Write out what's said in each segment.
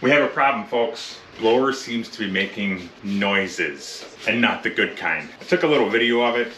We have a problem, folks. Blower seems to be making noises, and not the good kind. I took a little video of it.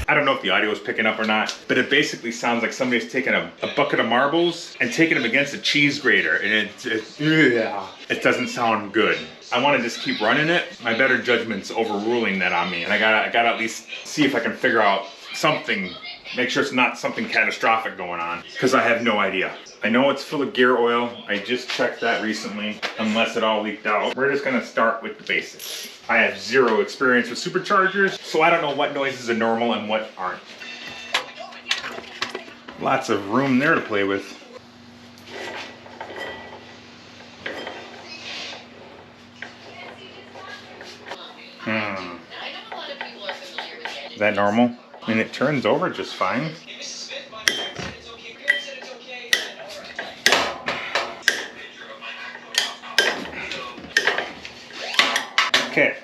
I don't know if the audio is picking up or not, but it basically sounds like somebody's taking a bucket of marbles and taking them against a cheese grater, and it doesn't sound good. I want to just keep running it. My better judgment's overruling that on me, and I gotta at least see if I can figure out something, make sure it's not something catastrophic going on, because I have no idea. I know it's full of gear oil. I just checked that recently, unless it all leaked out. We're just gonna start with the basics. I have zero experience with superchargers, so I don't know what noises are normal and what aren't. Lots of room there to play with. Is that normal? I mean, it turns over just fine. Okay.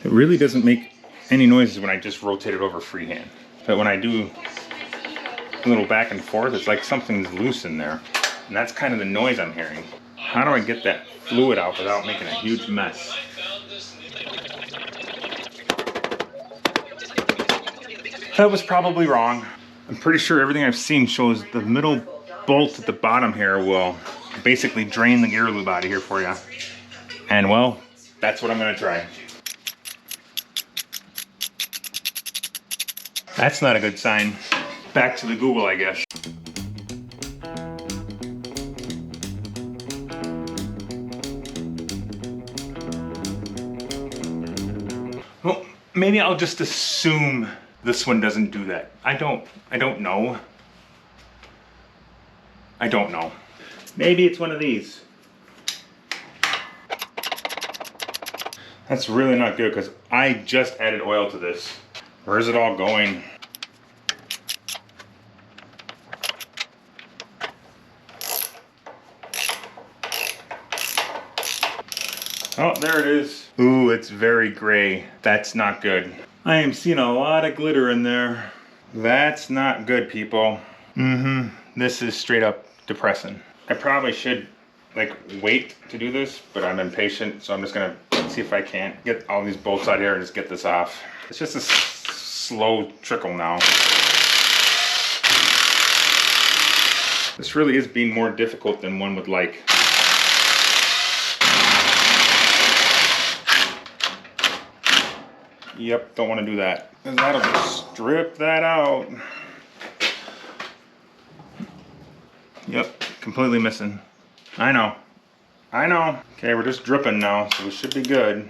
It really doesn't make any noises when I just rotate it over freehand. But when I do a little back and forth, it's like something's loose in there. And that's kind of the noise I'm hearing. How do I get that fluid out without making a huge mess? That was probably wrong. I'm pretty sure everything I've seen shows the middle bolt at the bottom here will basically drain the gear lube out of here for you. And well, that's what I'm gonna try. That's not a good sign. Back to the Google, I guess. Well, maybe I'll just assume this one doesn't do that. I don't know. I don't know. Maybe it's one of these. That's really not good because I just added oil to this. Where's it all going? Oh, there it is. Ooh, it's very gray. That's not good. I am seeing a lot of glitter in there. That's not good, people. This is straight up depressing. I probably should like wait to do this, but I'm impatient, so I'm just gonna see if I can't get all these bolts out here and just get this off. It's just a slow trickle now. This really is being more difficult than one would like. Yep, don't want to do that. And that'll just strip that out. Yep, completely missing. I know. I know. Okay, we're just dripping now, so we should be good.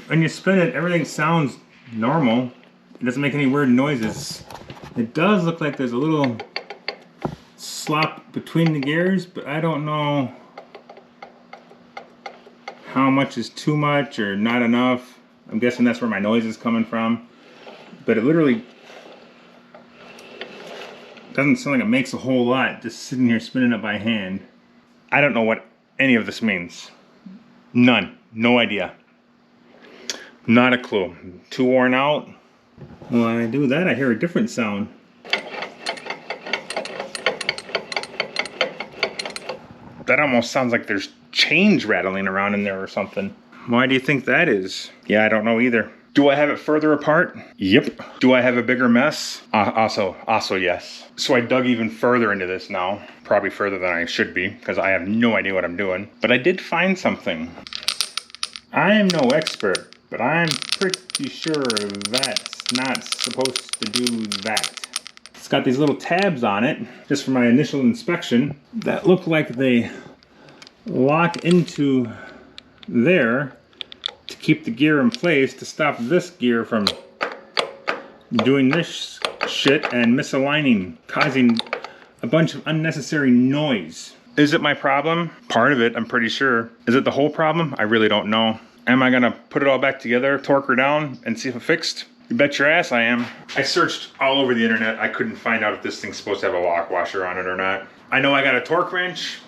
When you spin it, everything sounds normal. It doesn't make any weird noises. It does look like there's a little slop between the gears, but I don't know how much is too much or not enough. I'm guessing that's where my noise is coming from. But it literally doesn't sound like it makes a whole lot just sitting here spinning it by hand. I don't know what any of this means. None. No idea. Not a clue. Too worn out. When I do that, I hear a different sound. That almost sounds like there's chains rattling around in there or something. Why do you think that is? Yeah, I don't know either. Do I have it further apart? Yep. Do I have a bigger mess? Also yes. So I dug even further into this now. Probably further than I should be, because I have no idea what I'm doing. But I did find something. I am no expert, but I'm pretty sure that's not supposed to do that. It's got these little tabs on it, just for my initial inspection, that look like they lock into there to keep the gear in place to stop this gear from doing this shit and misaligning, causing a bunch of unnecessary noise. Is it my problem? Part of it, I'm pretty sure. Is it the whole problem? I really don't know. Am I gonna put it all back together, torque her down, and see if it fixed? You bet your ass I am. I searched all over the internet. I couldn't find out if this thing's supposed to have a lock washer on it or not. I know I got a torque wrench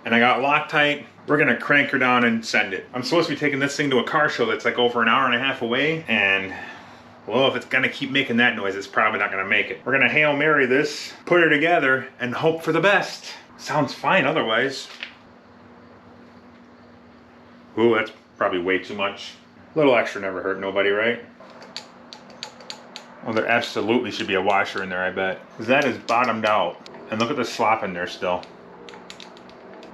and I got Loctite. We're gonna crank her down and send it. I'm supposed to be taking this thing to a car show that's like over an hour and a half away, and well, if it's gonna keep making that noise, it's probably not gonna make it. We're gonna Hail Mary this, put her together, and hope for the best. Sounds fine otherwise. Ooh, that's probably way too much. A little extra never hurt nobody, right? Well, there absolutely should be a washer in there, I bet. Because that is bottomed out. And look at the slop in there still.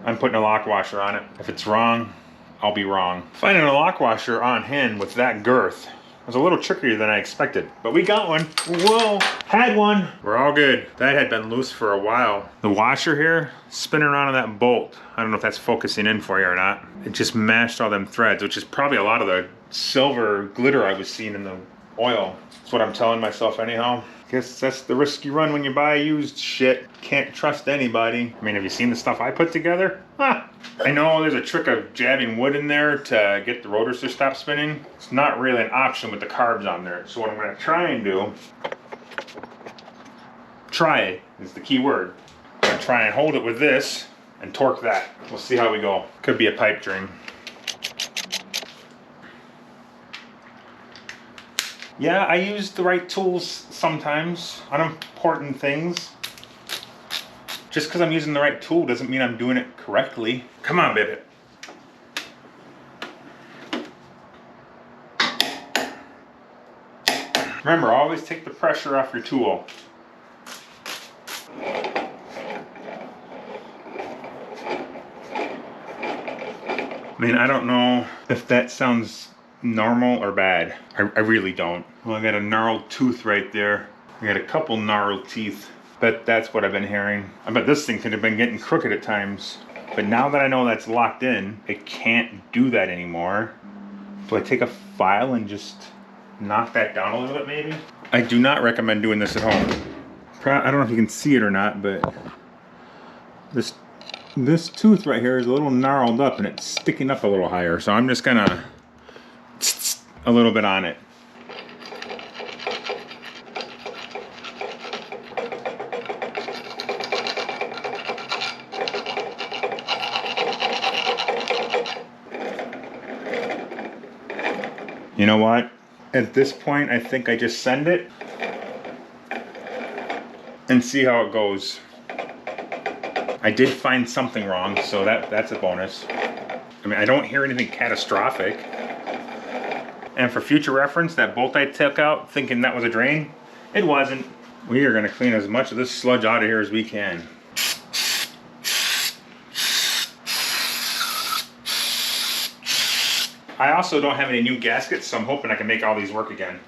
I'm putting a lock washer on it. If it's wrong, I'll be wrong. Finding a lock washer on hand with that girth was a little trickier than I expected. But we got one. Whoa, had one. We're all good. That had been loose for a while. The washer here, spinning around on that bolt. I don't know if that's focusing in for you or not. It just mashed all them threads, which is probably a lot of the silver glitter I was seeing in the oil. That's what I'm telling myself anyhow. Guess that's the risk you run when you buy used shit. Can't trust anybody. I mean, have you seen the stuff I put together? Huh. I know there's a trick of jabbing wood in there to get the rotors to stop spinning. It's not really an option with the carbs on there. So what I'm gonna try and do, try it is the key word. I'm gonna try and hold it with this and torque that. We'll see how we go. Could be a pipe dream. Yeah, I use the right tools sometimes on important things. Just because I'm using the right tool doesn't mean I'm doing it correctly. Come on, baby. Remember, always take the pressure off your tool. I mean, I don't know if that sounds normal or bad. I really don't. Well, I got a gnarled tooth right there. I got a couple gnarled teeth. But that's what I've been hearing. I bet this thing could have been getting crooked at times. But now that I know that's locked in, it can't do that anymore. Do I take a file and just knock that down a little bit maybe? I do not recommend doing this at home. I don't know if you can see it or not, but this tooth right here is a little gnarled up and it's sticking up a little higher. So I'm just gonna a little bit on it. You know what? At this point, I think I just send it and see how it goes. I did find something wrong, so that's a bonus. I mean, I don't hear anything catastrophic. And for future reference, that bolt I took out thinking that was a drain, it wasn't. We are gonna clean as much of this sludge out of here as we can. I also don't have any new gaskets, so I'm hoping I can make all these work again.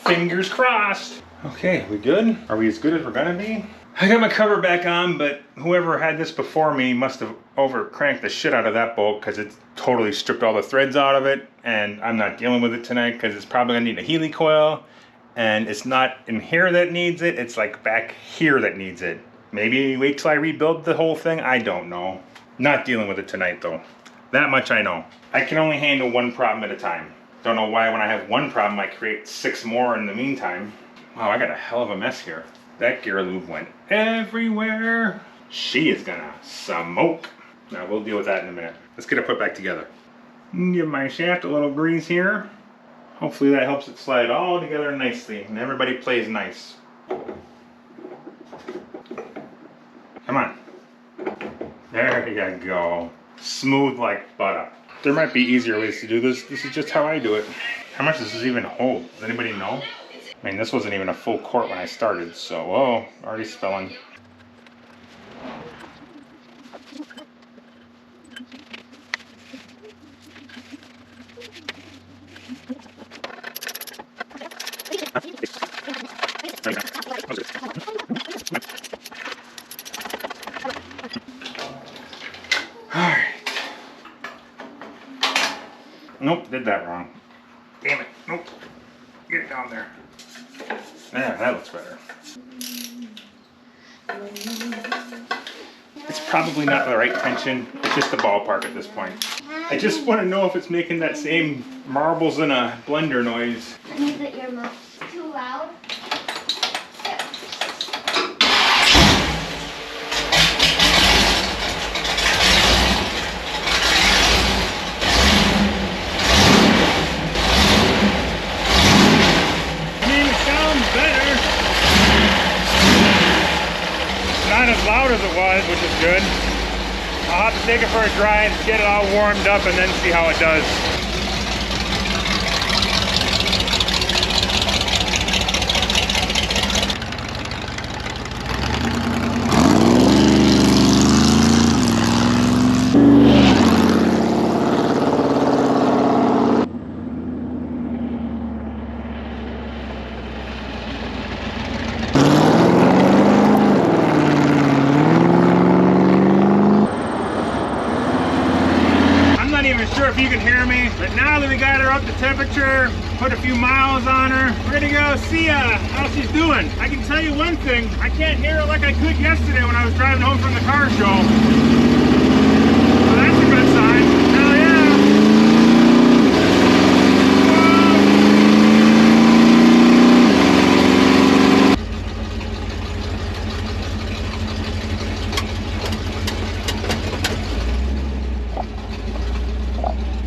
Fingers crossed. Okay, we good? Are we as good as we're gonna be? I got my cover back on, but whoever had this before me must have over-cranked the shit out of that bolt because it totally stripped all the threads out of it, and I'm not dealing with it tonight because it's probably gonna need a Healy coil, and it's not in here that needs it, it's like back here that needs it. Maybe wait till I rebuild the whole thing, I don't know. Not dealing with it tonight though. That much I know. I can only handle one problem at a time. Don't know why when I have one problem I create 6 more in the meantime. Wow, I got a hell of a mess here. That gear lube went everywhere. She is gonna smoke. Now we'll deal with that in a minute. Let's get it put back together. Give my shaft a little grease here. Hopefully that helps it slide all together nicely and everybody plays nice. Come on. There you go. Smooth like butter. There might be easier ways to do this. This is just how I do it. How much does this even hold? Does anybody know? I mean, this wasn't even a full quart when I started, so, whoa, already spilling. Alright. Nope, did that wrong. Damn it, nope. Get it down there. There, that looks better. It's probably not the right tension. It's just the ballpark at this point. I just want to know if it's making that same marbles in a blender noise. I think that your mouth's too loud. I mean, it sounds better. Not as loud as it was, which is good. I'll have to take it for a drive, get it all warmed up, and then see how it does. If you can hear me, but now that we got her up to temperature, put a few miles on her, we're gonna go see how she's doing. I can tell you one thing, I can't hear her like I could yesterday when I was driving home from the car show. So that's a good sign. Hell yeah!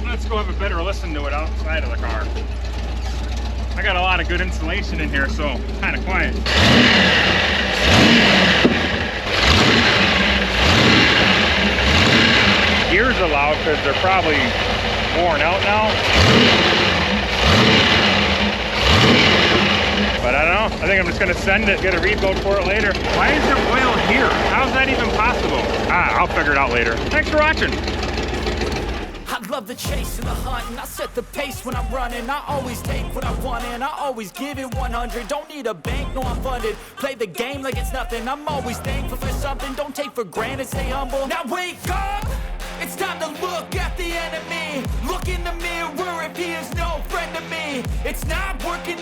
Let's go have a better listen to it outside of the car. I got a lot of good insulation in here, so it's kind of quiet. Gears are loud because they're probably worn out now. But I don't know. I think I'm just going to send it, get a rebuild for it later. Why is there oil here? How's that even possible? I'll figure it out later. Thanks for watching. I love the chase and the hunt, and I set the pace when I'm running. I always take what I want and I always give it 100. Don't need a bank, no I'm funded. Play the game like it's nothing. I'm always thankful for something. Don't take for granted, stay humble. Now wake up! It's time to look at the enemy. Look in the mirror if he is no friend to me. It's not working